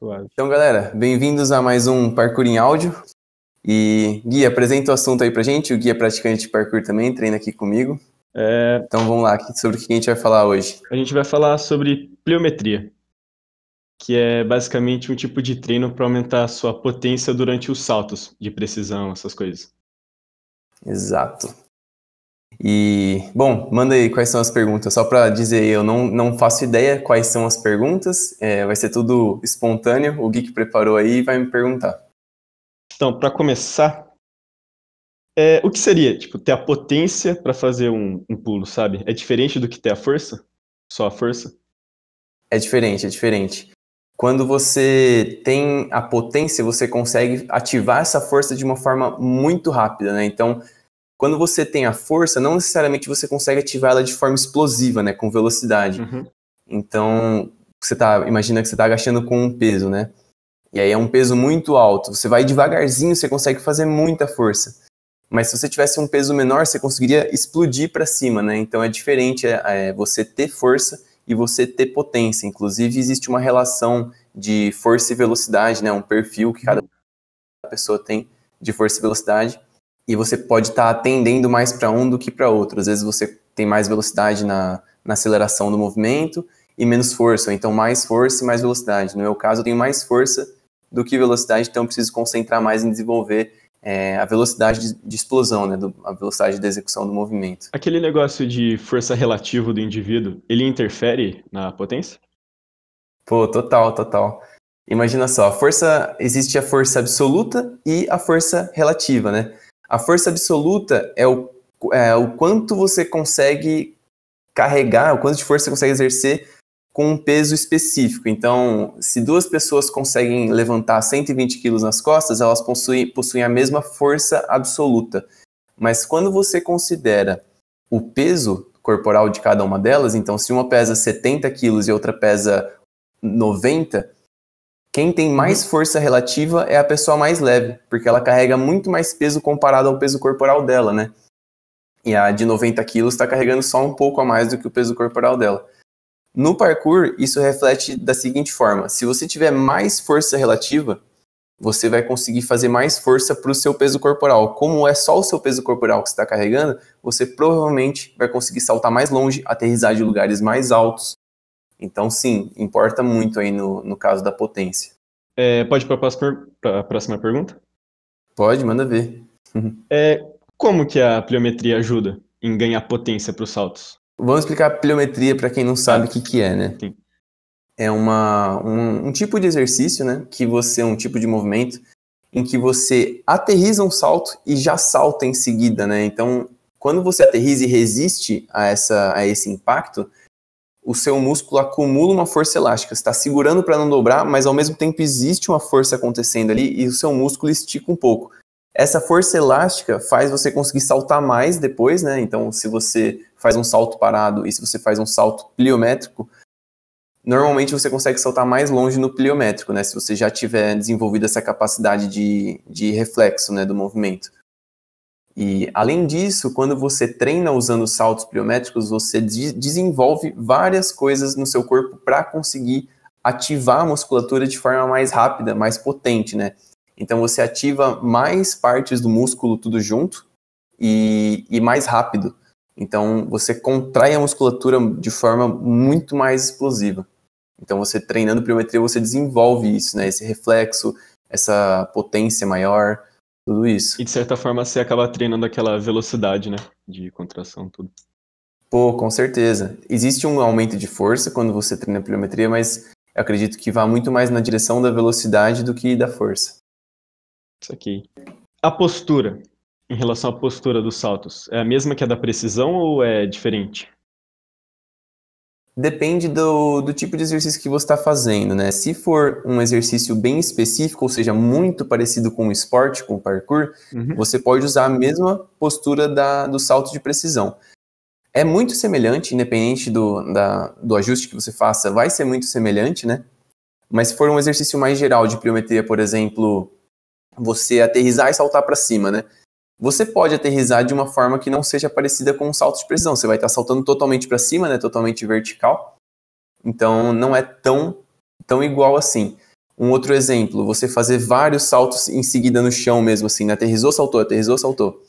Suave. Então, galera, bem-vindos a mais um Parkour em Áudio. E Gui, apresenta o assunto aí pra gente. O Gui é praticante de parkour também, treina aqui comigo. Então vamos lá, sobre o que a gente vai falar hoje. A gente vai falar sobre pliometria, que é basicamente um tipo de treino para aumentar a sua potência durante os saltos de precisão, essas coisas. Exato. E, bom, manda aí quais são as perguntas. Só para dizer, eu não faço ideia quais são as perguntas. Vai ser tudo espontâneo. O Gui que preparou aí vai me perguntar. Então, para começar, o que seria, ter a potência para fazer um pulo, sabe? É diferente do que ter a força? Só a força? É diferente. Quando você tem a potência, você consegue ativar essa força de uma forma muito rápida, né? Então, quando você tem a força, não necessariamente você consegue ativar ela de forma explosiva, né? Com velocidade. Uhum. Então, imagina que você está agachando com um peso, né? E aí é um peso muito alto. Você vai devagarzinho, você consegue fazer muita força. Mas se você tivesse um peso menor, você conseguiria explodir para cima, né? Então é diferente você ter força e você ter potência. Inclusive, existe uma relação de força e velocidade, né? Um perfil que cada pessoa tem de força e velocidade. E você pode estar atendendo mais para um do que para outro. Às vezes você tem mais velocidade na aceleração do movimento e menos força, ou então mais força e mais velocidade. No meu caso, eu tenho mais força do que velocidade, então eu preciso concentrar mais em desenvolver a velocidade de explosão, né, a velocidade de execução do movimento. Aquele negócio de força relativa do indivíduo, ele interfere na potência? Pô, total. Imagina só, existe a força absoluta e a força relativa, né? A força absoluta é o quanto você consegue carregar, o quanto de força você consegue exercer com um peso específico. Então, se duas pessoas conseguem levantar 120 quilos nas costas, elas possuem a mesma força absoluta. Mas quando você considera o peso corporal de cada uma delas, então se uma pesa 70 quilos e outra pesa 90, quem tem mais força relativa é a pessoa mais leve, porque ela carrega muito mais peso comparado ao peso corporal dela, né? E a de 90 quilos está carregando só um pouco a mais do que o peso corporal dela. No parkour, isso reflete da seguinte forma: se você tiver mais força relativa, você vai conseguir fazer mais força para o seu peso corporal. Como é só o seu peso corporal que você está carregando, você provavelmente vai conseguir saltar mais longe, aterrissar de lugares mais altos. Então, sim, importa muito aí no caso da potência. Pode ir para a próxima pergunta? Pode, manda ver. Como que a pliometria ajuda em ganhar potência para os saltos? Vamos explicar a pliometria para quem não sabe o que é, né? Sim. É um tipo de exercício, né? Um tipo de movimento em que você aterriza um salto e já salta em seguida, né? Então, quando você aterriza e resiste a esse impacto, o seu músculo acumula uma força elástica. Você está segurando para não dobrar, mas ao mesmo tempo existe uma força acontecendo ali e o seu músculo estica um pouco. Essa força elástica faz você conseguir saltar mais depois, né? Então, se você faz um salto parado e se você faz um salto pliométrico, normalmente você consegue saltar mais longe no pliométrico, né? Se você já tiver desenvolvido essa capacidade de reflexo, né, do movimento. E, além disso, quando você treina usando saltos pliométricos, você desenvolve várias coisas no seu corpo para conseguir ativar a musculatura de forma mais rápida, mais potente, né? Então, você ativa mais partes do músculo tudo junto e mais rápido. Então, você contrai a musculatura de forma muito mais explosiva. Então, você treinando pliometria, você desenvolve isso, né? Esse reflexo, essa potência maior, tudo isso. E de certa forma você acaba treinando aquela velocidade, né? De contração, tudo. Pô, com certeza. Existe um aumento de força quando você treina pliometria, mas eu acredito que vá muito mais na direção da velocidade do que da força. Isso aqui. A postura, em relação à postura dos saltos, é a mesma que a da precisão ou é diferente? Depende do tipo de exercício que você está fazendo, né? Se for um exercício bem específico, ou seja, muito parecido com o esporte, com o parkour, você pode usar a mesma postura do salto de precisão. É muito semelhante, independente do ajuste que você faça, vai ser muito semelhante, né? Mas se for um exercício mais geral de pliometria, por exemplo, você aterrissar e saltar para cima, né? Você pode aterrissar de uma forma que não seja parecida com um salto de precisão. Você vai estar saltando totalmente para cima, né? Totalmente vertical. Então, não é tão igual assim. Um outro exemplo, você fazer vários saltos em seguida no chão mesmo, assim, né? Aterrissou, saltou, aterrissou, saltou.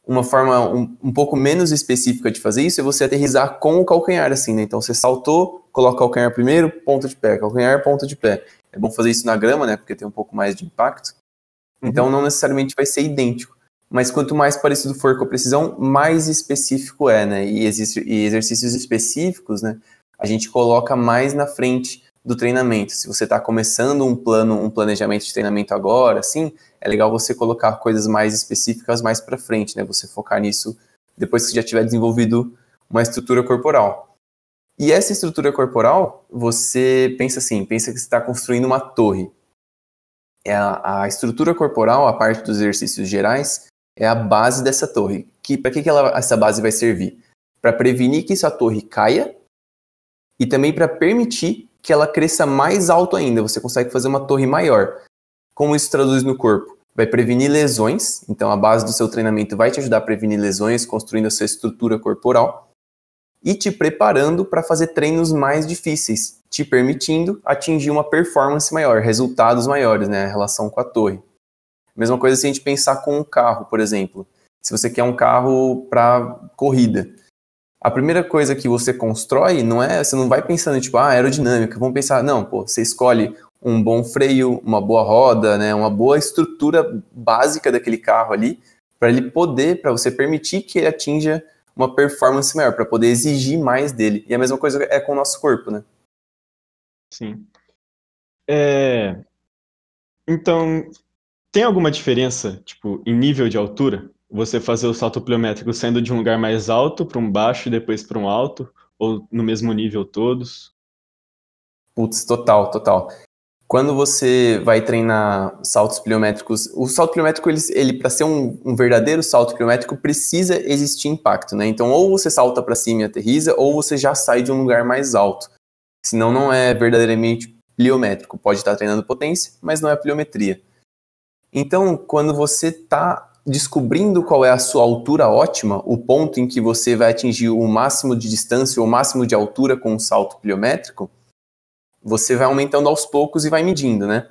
Uma forma um pouco menos específica de fazer isso é você aterrissar com o calcanhar, assim, né? Então você saltou, coloca o calcanhar primeiro, ponta de pé, calcanhar, ponta de pé. É bom fazer isso na grama, né? Porque tem um pouco mais de impacto. Então não necessariamente vai ser idêntico. Mas quanto mais parecido for com a precisão, mais específico é, né? E exercícios específicos, né? A gente coloca mais na frente do treinamento. Se você está começando um planejamento de treinamento agora, assim, é legal você colocar coisas mais específicas mais para frente, né? Você focar nisso depois que já tiver desenvolvido uma estrutura corporal. E essa estrutura corporal, você pensa assim, pensa que você está construindo uma torre. A estrutura corporal, a parte dos exercícios gerais, é a base dessa torre. Para que essa base vai servir? Para prevenir que essa torre caia e também para permitir que ela cresça mais alto ainda. Você consegue fazer uma torre maior. Como isso traduz no corpo? Vai prevenir lesões. Então, a base do seu treinamento vai te ajudar a prevenir lesões, construindo a sua estrutura corporal e te preparando para fazer treinos mais difíceis, te permitindo atingir uma performance maior, resultados maiores, né, em relação com a torre. Mesma coisa se a gente pensar com um carro, por exemplo. Se você quer um carro para corrida, a primeira coisa que você constrói você não vai pensando tipo, aerodinâmica, vamos pensar, não, você escolhe um bom freio, uma boa roda, né, uma boa estrutura básica daquele carro ali, para você permitir que ele atinja uma performance maior, para poder exigir mais dele. E a mesma coisa é com o nosso corpo, né? Sim. Então, tem alguma diferença, tipo, em nível de altura? Você fazer o salto pliométrico saindo de um lugar mais alto para um baixo e depois para um alto? Ou no mesmo nível todos? Putz, total. Quando você vai treinar saltos pliométricos, o salto pliométrico, ele para ser um verdadeiro salto pliométrico, precisa existir impacto, né? Então, ou você salta para cima e aterriza, ou você já sai de um lugar mais alto. Senão, não é verdadeiramente pliométrico. Pode estar treinando potência, mas não é pliometria. Então, quando você está descobrindo qual é a sua altura ótima, o ponto em que você vai atingir o máximo de distância ou o máximo de altura com um salto pliométrico, você vai aumentando aos poucos e vai medindo, né?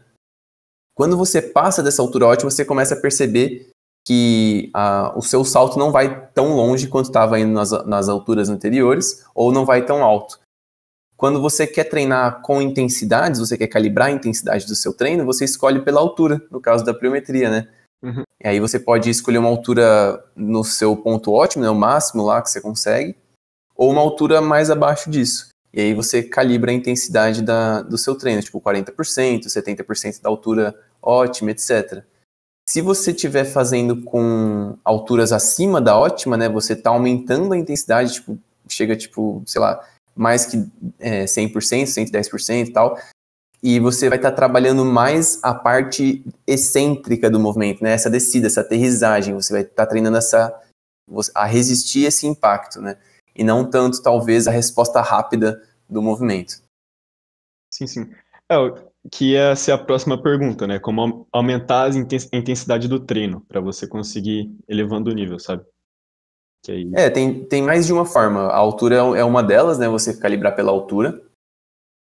Quando você passa dessa altura ótima, você começa a perceber que o seu salto não vai tão longe quanto estava indo nas alturas anteriores, ou não vai tão alto. Quando você quer treinar com intensidades, você quer calibrar a intensidade do seu treino, você escolhe pela altura, no caso da pliometria, né? Uhum. E aí você pode escolher uma altura no seu ponto ótimo, né, o máximo lá que você consegue, ou uma altura mais abaixo disso. E aí você calibra a intensidade do seu treino, tipo 40%, 70% da altura ótima, etc. Se você estiver fazendo com alturas acima da ótima, né, você está aumentando a intensidade, tipo, chega, tipo, sei lá, mais que 100%, 110% e tal, e você vai estar trabalhando mais a parte excêntrica do movimento, né, essa descida, essa aterrissagem, você vai estar treinando a resistir esse impacto, né, e não tanto, talvez, a resposta rápida do movimento. Sim. Que ia ser a próxima pergunta, né? Como aumentar a intensidade do treino para você conseguir elevando o nível, sabe? Que aí... Tem mais de uma forma. A altura é uma delas, né? Você calibrar pela altura.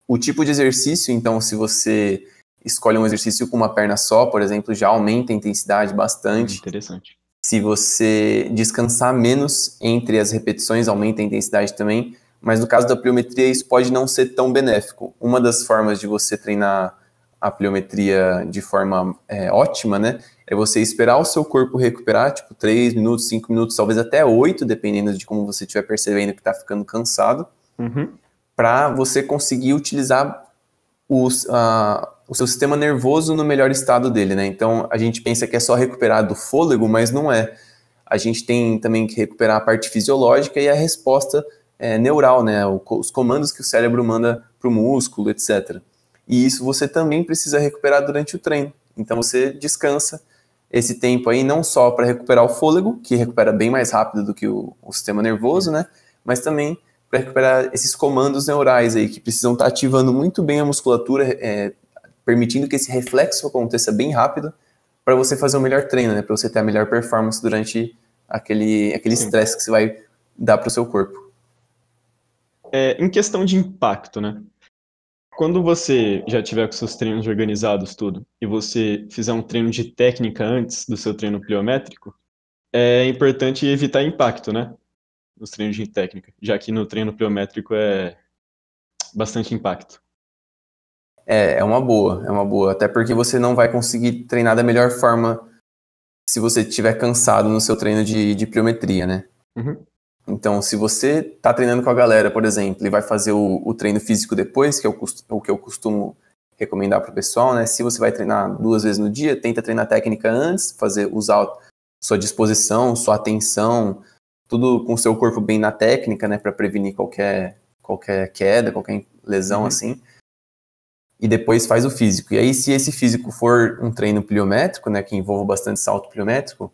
O tipo de exercício, então, se você escolhe um exercício com uma perna só, por exemplo, já aumenta a intensidade bastante. Interessante. Se você descansar menos entre as repetições, aumenta a intensidade também. Mas no caso da pliometria, isso pode não ser tão benéfico. Uma das formas de você treinar a pliometria de forma ótima, né, é você esperar o seu corpo recuperar, tipo 3 minutos, 5 minutos, talvez até 8, dependendo de como você estiver percebendo que está ficando cansado, para você conseguir utilizar o seu sistema nervoso no melhor estado dele, né? Então, a gente pensa que é só recuperar do fôlego, mas não é. A gente tem também que recuperar a parte fisiológica e a resposta neural, né? Os comandos que o cérebro manda para o músculo, etc. E isso você também precisa recuperar durante o treino. Então, você descansa esse tempo aí não só para recuperar o fôlego, que recupera bem mais rápido do que o sistema nervoso, né? Mas também para recuperar esses comandos neurais aí, que precisam estar ativando muito bem a musculatura, permitindo que esse reflexo aconteça bem rápido, para você fazer o melhor treino, né? Para você ter a melhor performance durante aquele estresse que você vai dar para o seu corpo. Em questão de impacto, né? quando você já tiver com seus treinos organizados, tudo, e você fizer um treino de técnica antes do seu treino pliométrico, é importante evitar impacto, né? Nos treinos de técnica, já que no treino pliométrico é bastante impacto. É uma boa, é uma boa. Até porque você não vai conseguir treinar da melhor forma se você estiver cansado no seu treino de pliometria, né? Uhum. Então, se você tá treinando com a galera, por exemplo, e vai fazer o treino físico depois, que é o que eu costumo recomendar pro pessoal, né? Se você vai treinar 2 vezes no dia, tenta treinar técnica antes, usar sua disposição, sua atenção, tudo com o seu corpo bem na técnica, né? Para prevenir qualquer queda, qualquer lesão assim. E depois faz o físico. E aí, se esse físico for um treino pliométrico, né? Que envolva bastante salto pliométrico,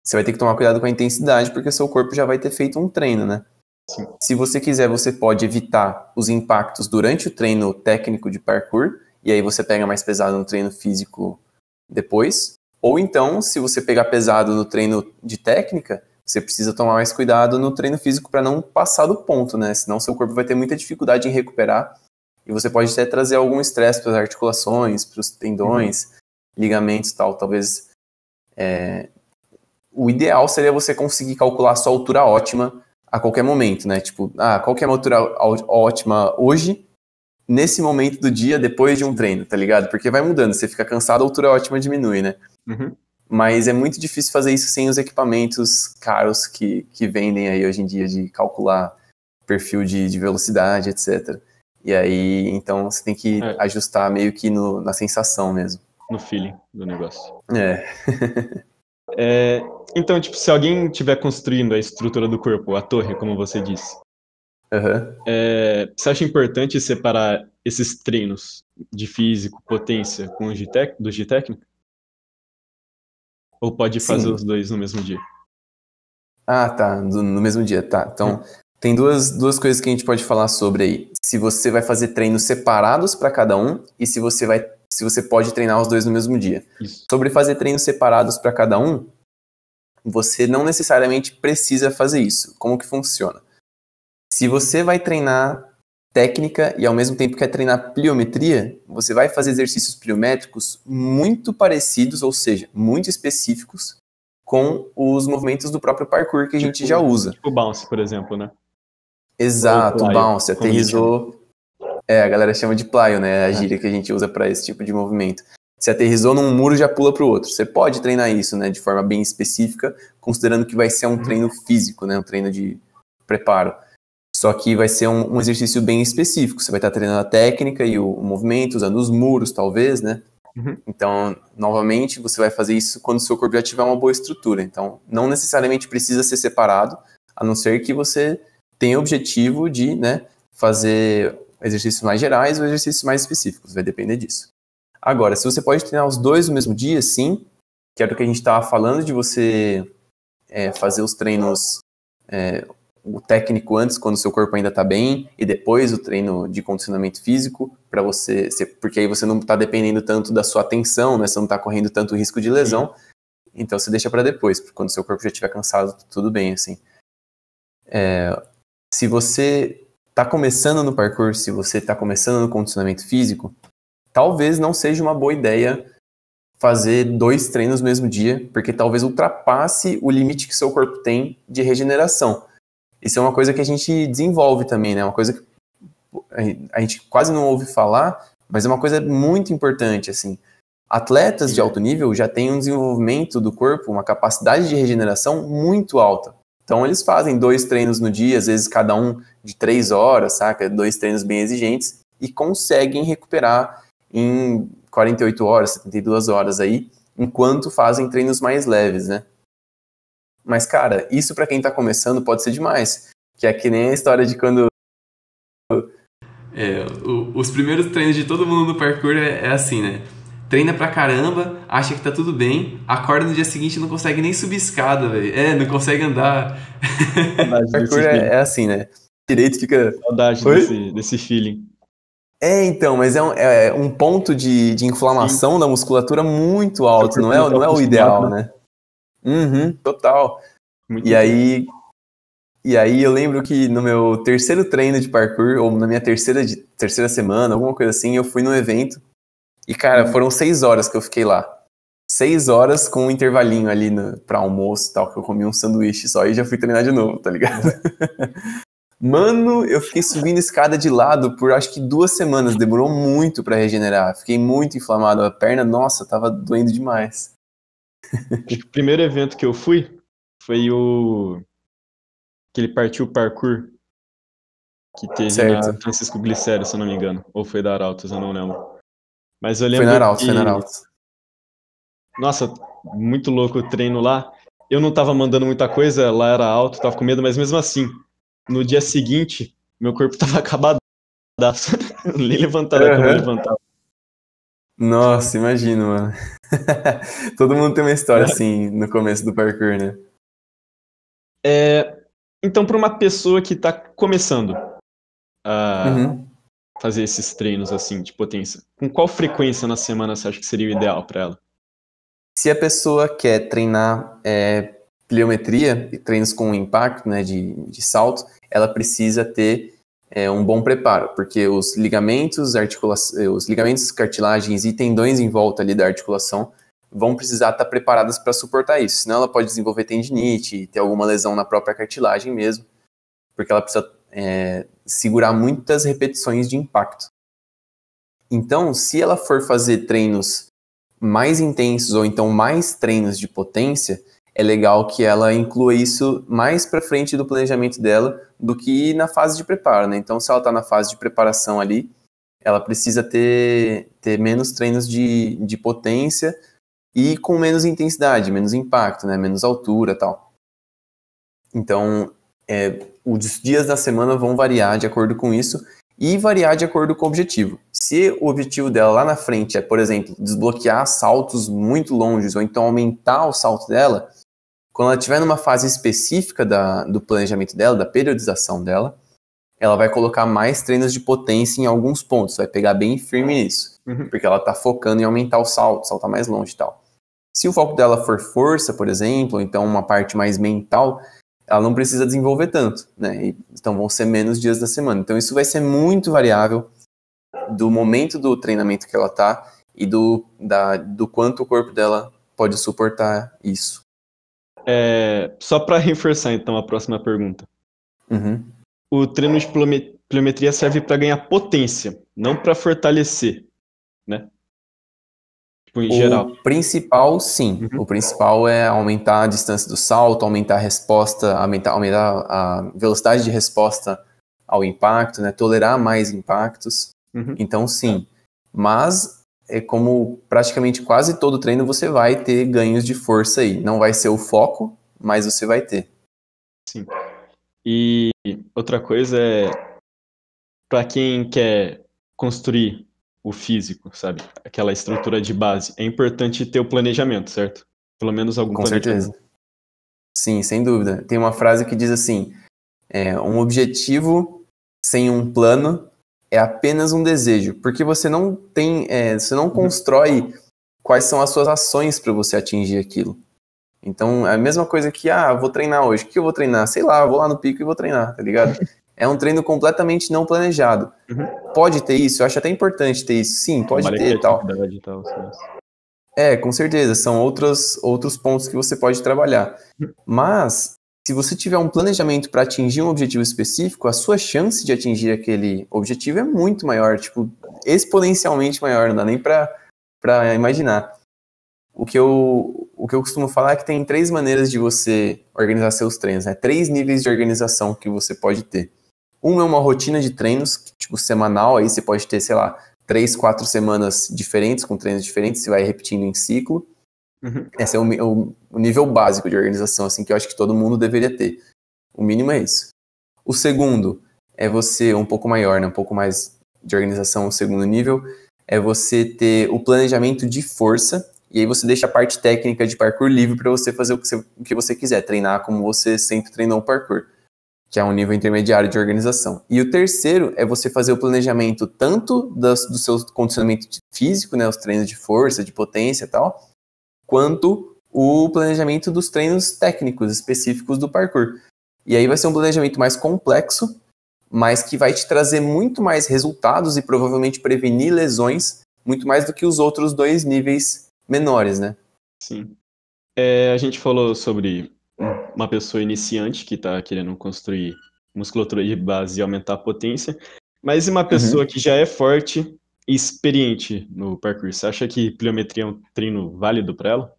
você vai ter que tomar cuidado com a intensidade, porque seu corpo já vai ter feito um treino, né? Sim. Se você quiser, você pode evitar os impactos durante o treino técnico de parkour, e aí você pega mais pesado no treino físico depois. Ou então, se você pegar pesado no treino de técnica, você precisa tomar mais cuidado no treino físico para não passar do ponto, né? Senão seu corpo vai ter muita dificuldade em recuperar, e você pode até trazer algum estresse para as articulações, para os tendões, ligamentos e tal. Talvez... O ideal seria você conseguir calcular a sua altura ótima a qualquer momento, né? Tipo, qual que é a minha altura ótima hoje, nesse momento do dia, depois de um treino, tá ligado? Porque vai mudando, você fica cansado, a altura ótima diminui, né? Uhum. Mas é muito difícil fazer isso sem os equipamentos caros que vendem aí hoje em dia, de calcular perfil de velocidade, etc. E aí, então, você tem que ajustar meio que na sensação mesmo. No feeling do negócio. É. Então, tipo, se alguém estiver construindo a estrutura do corpo, a torre, como você disse, você acha importante separar esses treinos de físico, potência, com os dos de técnica? Ou pode fazer Sim. os dois no mesmo dia? Tá, no mesmo dia, tá. Então, tem duas coisas que a gente pode falar sobre aí. Se você vai fazer treinos separados para cada um, e se você pode treinar os dois no mesmo dia. Isso. Sobre fazer treinos separados para cada um, você não necessariamente precisa fazer isso. Como que funciona? Se você vai treinar técnica e ao mesmo tempo quer treinar pliometria, você vai fazer exercícios pliométricos muito parecidos, ou seja, muito específicos, com os movimentos do próprio parkour que a gente já usa. Tipo bounce, por exemplo, né? Exato, bounce, aterrissou. A galera chama de plyo, né? A gíria que a gente usa para esse tipo de movimento. Se aterrissou num muro, já pula para o outro. Você pode treinar isso, né, de forma bem específica, considerando que vai ser um treino físico, né, um treino de preparo. Só que vai ser um exercício bem específico. Você vai estar treinando a técnica e o movimento, usando os muros, talvez, né? Então, novamente, você vai fazer isso quando o seu corpo já tiver uma boa estrutura. Então, não necessariamente precisa ser separado, a não ser que você tenha o objetivo de, né, fazer exercícios mais gerais ou exercícios mais específicos. Vai depender disso. Agora, se você pode treinar os dois no mesmo dia, sim, que era o que a gente estava falando, de você fazer os treinos, o técnico antes, quando o seu corpo ainda está bem, e depois o treino de condicionamento físico, porque aí você não está dependendo tanto da sua atenção, né, você não está correndo tanto risco de lesão, então você deixa para depois, porque quando o seu corpo já estiver cansado, tudo bem, assim. Se você está começando no parkour, se você está começando no condicionamento físico, talvez não seja uma boa ideia fazer 2 treinos no mesmo dia, porque talvez ultrapasse o limite que seu corpo tem de regeneração. Isso é uma coisa que a gente desenvolve também, né? Uma coisa que a gente quase não ouve falar, mas é uma coisa muito importante, assim. Atletas de alto nível já têm um desenvolvimento do corpo, uma capacidade de regeneração muito alta. Então eles fazem 2 treinos no dia, às vezes cada um de 3 horas, saca? 2 treinos bem exigentes, e conseguem recuperar em 48 horas, 72 horas aí, enquanto fazem treinos mais leves, né? Mas, cara, isso pra quem tá começando pode ser demais. Que é que nem a história de quando... Os primeiros treinos de todo mundo no parkour é assim, né? Treina pra caramba, acha que tá tudo bem, acorda no dia seguinte e não consegue nem subir escada, velho. Não consegue andar. Parkour é assim, né? Direito fica... Saudade desse feeling. Então, mas é um ponto de inflamação da musculatura muito alto, não é o ideal, né? Total. Muito e aí, E aí eu lembro que no meu terceiro treino de parkour, ou na minha terceira semana, alguma coisa assim, eu fui num evento. E, cara, foram 6 horas que eu fiquei lá. 6 horas com um intervalinho ali pra almoço e tal, que eu comi um sanduíche só e já fui treinar de novo, tá ligado? Mano, eu fiquei subindo escada de lado por acho que 2 semanas, demorou muito pra regenerar. Fiquei muito inflamado, a perna, nossa, tava doendo demais. Acho que o primeiro evento que eu fui foi aquele Partiu Parkour que teve na Certo. Francisco Glicério, se eu não me engano. Ou foi da Arautos, eu não lembro. Mas eu Foi na lembro Arautos, foi na que, Arautos. nossa, muito louco o treino lá. Eu não tava mandando muita coisa, lá era alto, tava com medo, mas mesmo assim, no dia seguinte, meu corpo tava acabadaço. Nem levantar da cama eu Aham. levantava. Nossa, imagino, mano. Todo mundo tem uma história assim no começo do parkour, né? Então, para uma pessoa que tá começando a Uhum. fazer esses treinos assim de potência, com qual frequência na semana você acha que seria o ideal para ela? Se a pessoa quer treinar pliometria e treinos com impacto, né, de salto, ela precisa ter um bom preparo, porque os ligamentos, os ligamentos, cartilagens e tendões em volta ali da articulação vão precisar estar preparados para suportar isso. Senão ela pode desenvolver tendinite, ter alguma lesão na própria cartilagem mesmo, porque ela precisa segurar muitas repetições de impacto. Então, se ela for fazer treinos mais intensos ou então mais treinos de potência, é legal que ela inclua isso mais para frente do planejamento dela do que na fase de preparo, né? Então, se ela está na fase de preparação ali, ela precisa ter menos treinos de potência e com menos intensidade, menos impacto, né? Menos altura e tal. Então, os dias da semana vão variar de acordo com isso e variar de acordo com o objetivo. Se o objetivo dela lá na frente é, por exemplo, desbloquear saltos muito longes ou então aumentar o salto dela, quando ela estiver numa fase específica do planejamento dela, da periodização dela, ela vai colocar mais treinos de potência em alguns pontos, vai pegar bem firme nisso, porque ela está focando em aumentar o salto, saltar mais longe e tal. Se o foco dela for força, por exemplo, ou então uma parte mais mental, ela não precisa desenvolver tanto, né? Então vão ser menos dias da semana. Então isso vai ser muito variável do momento do treinamento que ela tá e do quanto o corpo dela pode suportar isso. Só para reforçar então a próxima pergunta. Uhum. O treino de pliometria serve para ganhar potência, não para fortalecer, né? Tipo, em geral. O principal, sim. Uhum. O principal é aumentar a distância do salto, aumentar a resposta, aumentar a velocidade de resposta ao impacto, né? Tolerar mais impactos. Uhum. Então, sim. Mas, como praticamente quase todo treino, você vai ter ganhos de força aí. Não vai ser o foco, mas você vai ter. Sim. E outra coisa para quem quer construir o físico, sabe? Aquela estrutura de base, é importante ter o planejamento, certo? Pelo menos algum Com planejamento. certeza. Sim, sem dúvida. Tem uma frase que diz assim: um objetivo sem um plano é apenas um desejo, porque você não tem, você não constrói quais são as suas ações para você atingir aquilo. Então, é a mesma coisa que, vou treinar hoje. O que eu vou treinar? Sei lá, vou lá no pico e vou treinar, tá ligado? É um treino completamente não planejado. Pode ter isso? Eu acho até importante ter isso. Sim, pode Trabalha ter e tal. criatividade e tal. Sim. Com certeza, são outros pontos que você pode trabalhar. Mas, se você tiver um planejamento para atingir um objetivo específico, a sua chance de atingir aquele objetivo é muito maior, tipo, exponencialmente maior, não dá nem para imaginar. O que eu costumo falar é que tem 3 maneiras de você organizar seus treinos, né? 3 níveis de organização que você pode ter. Um é uma rotina de treinos, tipo, semanal, aí você pode ter, sei lá, 3, 4 semanas diferentes, com treinos diferentes, você vai repetindo em ciclo. Esse é o nível básico de organização, assim, que eu acho que todo mundo deveria ter. O mínimo é isso. O segundo é você, um pouco maior, né? Um pouco mais de organização, o segundo nível, é você ter o planejamento de força, e aí você deixa a parte técnica de parkour livre para você fazer o que você quiser, treinar como você sempre treinou o parkour, que é um nível intermediário de organização. E o terceiro é você fazer o planejamento tanto do seu condicionamento físico, né, os treinos de força, de potência e tal, quanto o planejamento dos treinos técnicos específicos do parkour. E aí vai ser um planejamento mais complexo, mas que vai te trazer muito mais resultados e provavelmente prevenir lesões, muito mais do que os outros 2 níveis menores, né? Sim. A gente falou sobre uma pessoa iniciante que está querendo construir musculatura de base e aumentar a potência, mas e uma pessoa que já é forte e experiente no parkour? Você acha que pliometria é um treino válido para ela?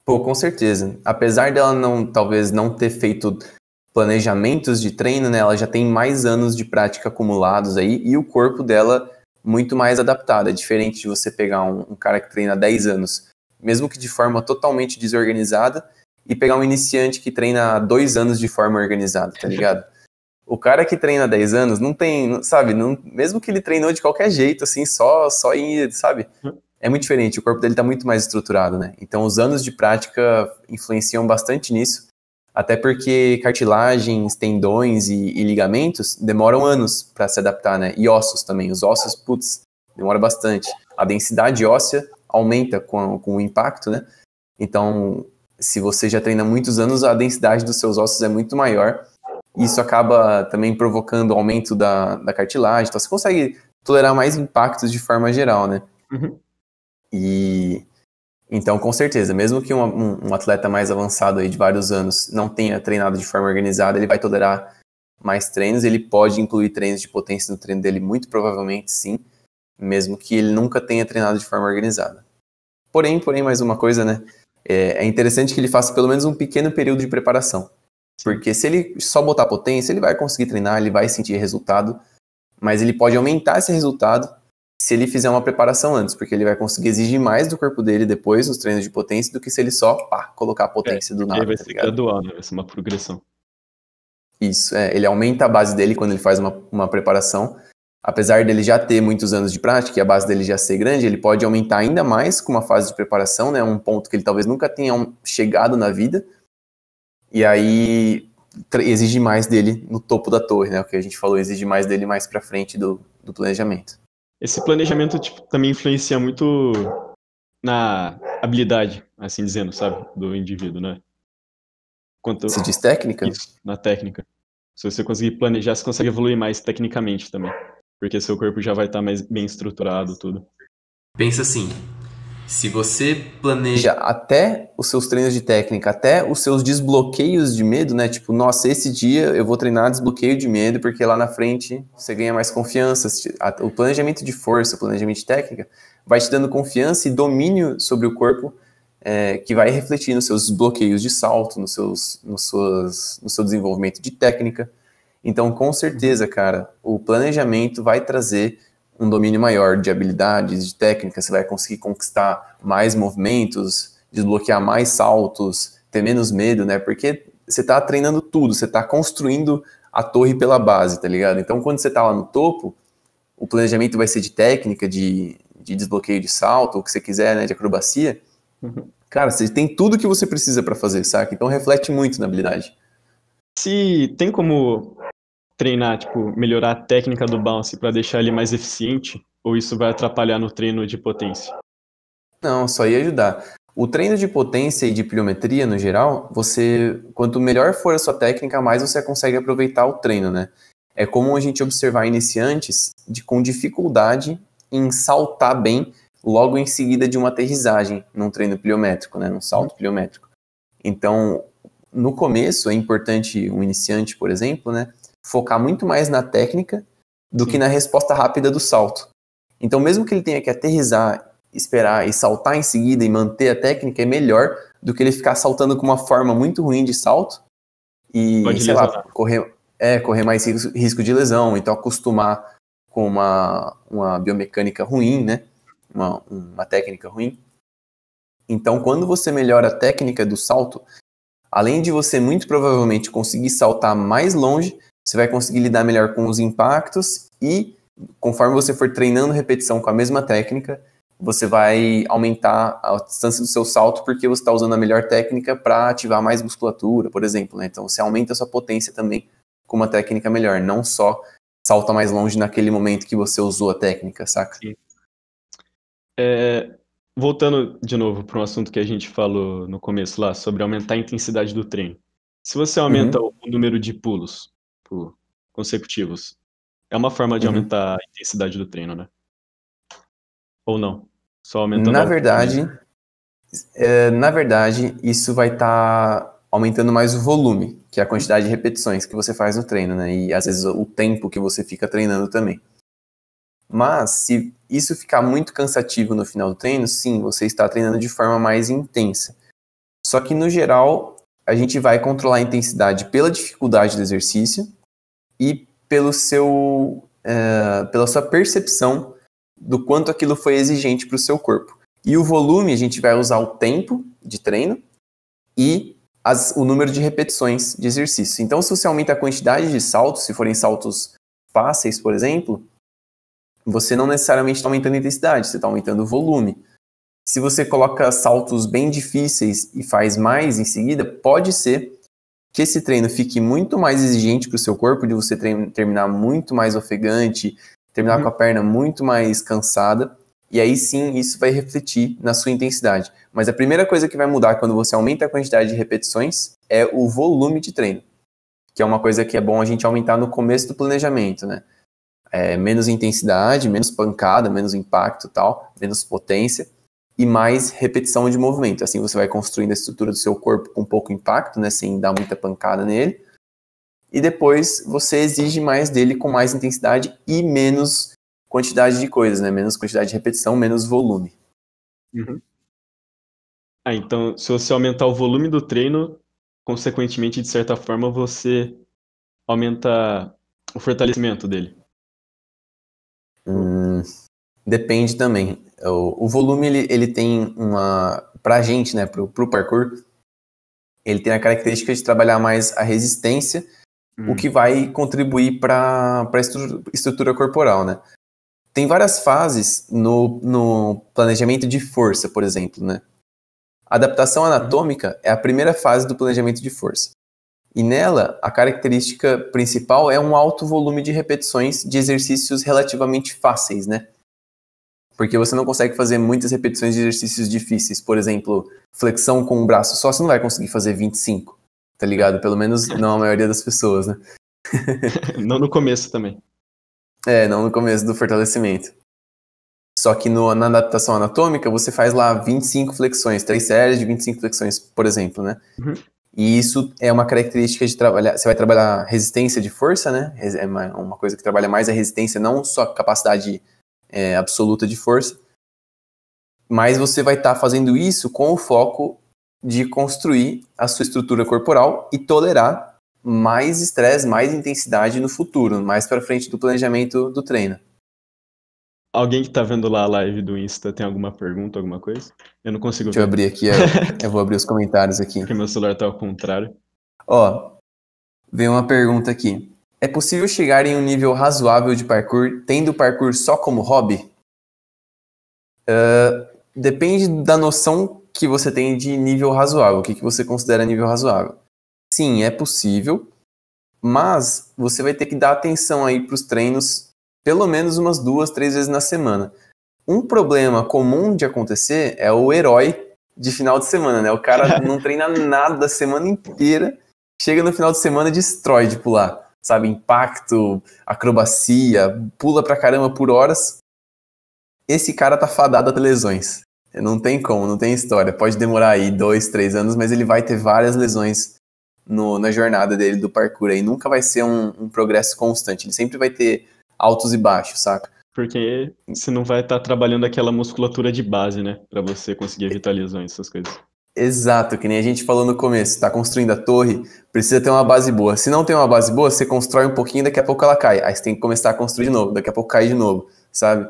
Pô, com certeza. Apesar dela talvez não ter feito planejamentos de treino, né? Ela já tem mais anos de prática acumulados aí e o corpo dela muito mais adaptado. É diferente de você pegar um cara que treina há 10 anos, mesmo que de forma totalmente desorganizada, e pegar um iniciante que treina há 2 anos de forma organizada, tá ligado? O cara que treina há 10 anos não tem, sabe, mesmo que ele treinou de qualquer jeito, assim, só ir, sabe? É muito diferente, o corpo dele tá muito mais estruturado, né? Então os anos de prática influenciam bastante nisso, até porque cartilagens, tendões e ligamentos demoram anos para se adaptar, né? E ossos também, os ossos, putz, demora bastante. A densidade óssea aumenta com o impacto, né? Então, se você já treina há muitos anos, a densidade dos seus ossos é muito maior. Isso acaba também provocando aumento da cartilagem. Então, você consegue tolerar mais impactos de forma geral, né? E então, com certeza, mesmo que um atleta mais avançado aí de vários anos não tenha treinado de forma organizada, ele vai tolerar mais treinos, ele pode incluir treinos de potência no treino dele, muito provavelmente sim, mesmo que ele nunca tenha treinado de forma organizada. Porém, mais uma coisa, né? É interessante que ele faça pelo menos um pequeno período de preparação. Porque se ele só botar potência, ele vai conseguir treinar, ele vai sentir resultado, mas ele pode aumentar esse resultado se ele fizer uma preparação antes, porque ele vai conseguir exigir mais do corpo dele depois, nos treinos de potência, do que se ele só colocar a potência do nada. Vai ser gradual, né? Vai ser uma progressão. Isso, ele aumenta a base dele quando ele faz uma preparação. Apesar dele já ter muitos anos de prática e a base dele já ser grande, ele pode aumentar ainda mais com uma fase de preparação, né? Um ponto que ele talvez nunca tenha chegado na vida. E aí exige mais dele no topo da torre, né? O que a gente falou, exige mais dele mais pra frente do planejamento. Esse planejamento também influencia muito na habilidade, assim dizendo, sabe? Do indivíduo, né? Você diz técnica? Isso, na técnica. Se você conseguir planejar, você consegue evoluir mais tecnicamente também. Porque seu corpo já vai estar mais bem estruturado, tudo. Pensa assim, se você planeja... Até os seus treinos de técnica, até os seus desbloqueios de medo, né? Tipo, nossa, esse dia eu vou treinar desbloqueio de medo, porque lá na frente você ganha mais confiança. O planejamento de força, o planejamento de técnica, vai te dando confiança e domínio sobre o corpo, que vai refletir nos seus desbloqueios de salto, no seu desenvolvimento de técnica. Então, com certeza, cara, o planejamento vai trazer um domínio maior de habilidades, de técnica, você vai conseguir conquistar mais movimentos, desbloquear mais saltos, ter menos medo, né? Porque você tá treinando tudo, você tá construindo a torre pela base, tá ligado? Então, quando você tá lá no topo, o planejamento vai ser de técnica, de desbloqueio de salto, o que você quiser, né? De acrobacia. Cara, você tem tudo que você precisa para fazer, saca? Então, reflete muito na habilidade. Se tem como treinar, tipo, melhorar a técnica do bounce para deixar ele mais eficiente, ou isso vai atrapalhar no treino de potência? Não, só ia ajudar. O treino de potência e de pliometria, no geral, quanto melhor for a sua técnica, mais você consegue aproveitar o treino, né? É comum a gente observar iniciantes com dificuldade em saltar bem logo em seguida de uma aterrissagem num treino pliométrico, né? Num salto pliométrico. Então, no começo, é importante um iniciante, por exemplo, né? Focar muito mais na técnica do que na resposta rápida do salto. Então, mesmo que ele tenha que aterrissar, esperar e saltar em seguida e manter a técnica, é melhor do que ele ficar saltando com uma forma muito ruim de salto e, Pode sei lesionar. lá, correr mais risco de lesão, então acostumar com uma biomecânica ruim, né? Uma técnica ruim. Então, quando você melhora a técnica do salto, além de você muito provavelmente conseguir saltar mais longe, você vai conseguir lidar melhor com os impactos e, conforme você for treinando repetição com a mesma técnica, você vai aumentar a distância do seu salto porque você está usando a melhor técnica para ativar mais musculatura, por exemplo, né? Então você aumenta a sua potência também com uma técnica melhor, não só salta mais longe naquele momento que você usou a técnica, saca? Sim. Voltando de novo para um assunto que a gente falou no começo lá, sobre aumentar a intensidade do treino. Se você aumenta o número de pulos consecutivos, é uma forma de aumentar a intensidade do treino, né? Ou não? Só aumentando Na a altura. verdade, isso vai estar aumentando mais o volume, que é a quantidade de repetições que você faz no treino, né? E às vezes o tempo que você fica treinando também. Mas se isso ficar muito cansativo no final do treino, sim, você está treinando de forma mais intensa. Só que no geral, a gente vai controlar a intensidade pela dificuldade do exercício e pela sua percepção do quanto aquilo foi exigente para o seu corpo. E o volume, a gente vai usar o tempo de treino e o número de repetições de exercício. Então, se você aumenta a quantidade de saltos, se forem saltos fáceis, por exemplo, você não necessariamente está aumentando a intensidade, você está aumentando o volume. Se você coloca saltos bem difíceis e faz mais em seguida, pode ser que esse treino fique muito mais exigente para o seu corpo, de você terminar muito mais ofegante, terminar com a perna muito mais cansada, e aí sim isso vai refletir na sua intensidade. Mas a primeira coisa que vai mudar quando você aumenta a quantidade de repetições é o volume de treino, que é uma coisa que é bom a gente aumentar no começo do planejamento, né? Menos intensidade, menos pancada, menos impacto e tal, menos potência e mais repetição de movimento. Assim você vai construindo a estrutura do seu corpo com pouco impacto, né, sem dar muita pancada nele. E depois você exige mais dele com mais intensidade e menos quantidade de coisas, né? Menos quantidade de repetição, menos volume. Então, se você aumentar o volume do treino, consequentemente, de certa forma, você aumenta o fortalecimento dele. Depende também. O volume, ele tem pra gente, né, pro parkour, ele tem a característica de trabalhar mais a resistência, o que vai contribuir para a estrutura corporal, né? Tem várias fases no planejamento de força, por exemplo, né? A adaptação anatômica é a primeira fase do planejamento de força. E nela, a característica principal é um alto volume de repetições de exercícios relativamente fáceis, né? Porque você não consegue fazer muitas repetições de exercícios difíceis. Por exemplo, flexão com o braço só, você não vai conseguir fazer 25, tá ligado? Pelo menos não a maioria das pessoas, né? Não no começo também. Não no começo do fortalecimento. Só que na adaptação anatômica, você faz lá 25 flexões, 3 séries de 25 flexões, por exemplo, né? E isso é uma característica de trabalhar, você vai trabalhar resistência de força, né? É uma coisa que trabalha mais a resistência, não só a capacidade absoluta de força, mas você vai estar fazendo isso com o foco de construir a sua estrutura corporal e tolerar mais estresse, mais intensidade no futuro, mais para frente do planejamento do treino. Alguém que tá vendo lá a live do Insta tem alguma pergunta, alguma coisa? Eu não consigo Deixa eu ver. abrir aqui, eu vou abrir os comentários aqui. Porque meu celular tá ao contrário. Veio uma pergunta aqui. É possível chegar em um nível razoável de parkour tendo parkour só como hobby? Depende da noção que você tem de nível razoável. O que você considera nível razoável? Sim, é possível, mas você vai ter que dar atenção aí para os treinos pelo menos umas 2, 3 vezes na semana. Um problema comum de acontecer é o herói de final de semana, né? O cara não treina nada a semana inteira, chega no final de semana e destrói de pular, sabe? Impacto, acrobacia, pula pra caramba por horas. Esse cara tá fadado a ter lesões. Não tem como, não tem história. Pode demorar aí 2, 3 anos, mas ele vai ter várias lesões na jornada dele do parkour. Aí nunca vai ser um progresso constante. Ele sempre vai ter altos e baixos, saca? Porque você não vai estar trabalhando aquela musculatura de base, né? Pra você conseguir evitar lesões, essas coisas. Exato, que nem a gente falou no começo. Tá construindo a torre, precisa ter uma base boa. Se não tem uma base boa, você constrói um pouquinho, daqui a pouco ela cai. Aí você tem que começar a construir de novo, daqui a pouco cai de novo, sabe?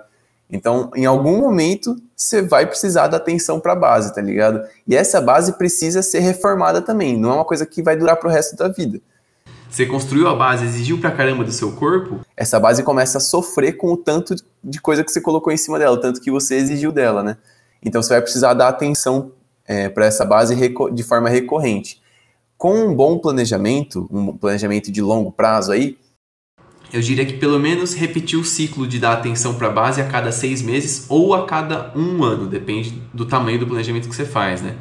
Então, em algum momento, você vai precisar da atenção pra base, tá ligado? E essa base precisa ser reformada também. Não é uma coisa que vai durar pro resto da vida. Você construiu a base, exigiu pra caramba do seu corpo? Essa base começa a sofrer com o tanto de coisa que você colocou em cima dela, o tanto que você exigiu dela, né? Então você vai precisar dar atenção para essa base de forma recorrente. Com um bom planejamento, um planejamento de longo prazo aí, eu diria que pelo menos repetir o ciclo de dar atenção para a base a cada 6 meses ou a cada 1 ano, depende do tamanho do planejamento que você faz, né?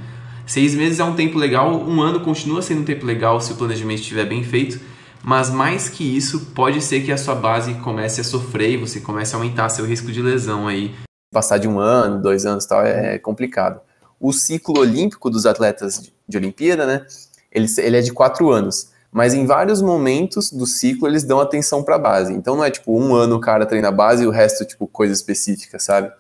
6 meses é um tempo legal, um ano continua sendo um tempo legal se o planejamento estiver bem feito, mas mais que isso, pode ser que a sua base comece a sofrer e você comece a aumentar seu risco de lesão aí. Passar de 1 ano, 2 anos e tal é complicado. O ciclo olímpico dos atletas de Olimpíada, né, ele é de 4 anos, mas em vários momentos do ciclo eles dão atenção para a base. Então não é tipo 1 ano o cara treina a base e o resto tipo coisa específica, sabe?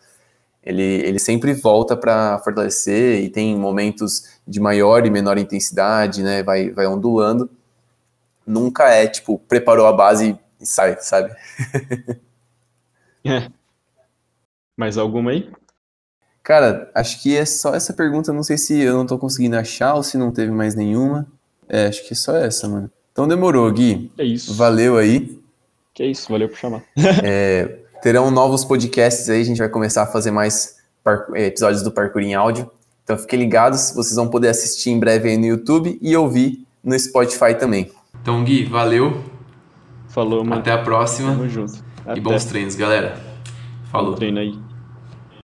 Ele sempre volta para fortalecer e tem momentos de maior e menor intensidade, né? Vai ondulando. Nunca é tipo preparou a base e sai, sabe? Mais alguma aí? Cara, acho que é só essa pergunta. Não sei se eu não tô conseguindo achar ou se não teve mais nenhuma. Acho que é só essa, mano. Então demorou, Gui. É isso. Valeu aí. Que é isso, valeu por chamar. Terão novos podcasts aí, a gente vai começar a fazer mais episódios do Parkour em áudio. Então fiquem ligados, vocês vão poder assistir em breve aí no YouTube e ouvir no Spotify também. Então, Gui, valeu. Falou, mano. Até a próxima. Tamo junto. E bons treinos, galera. Falou. Bom treino aí.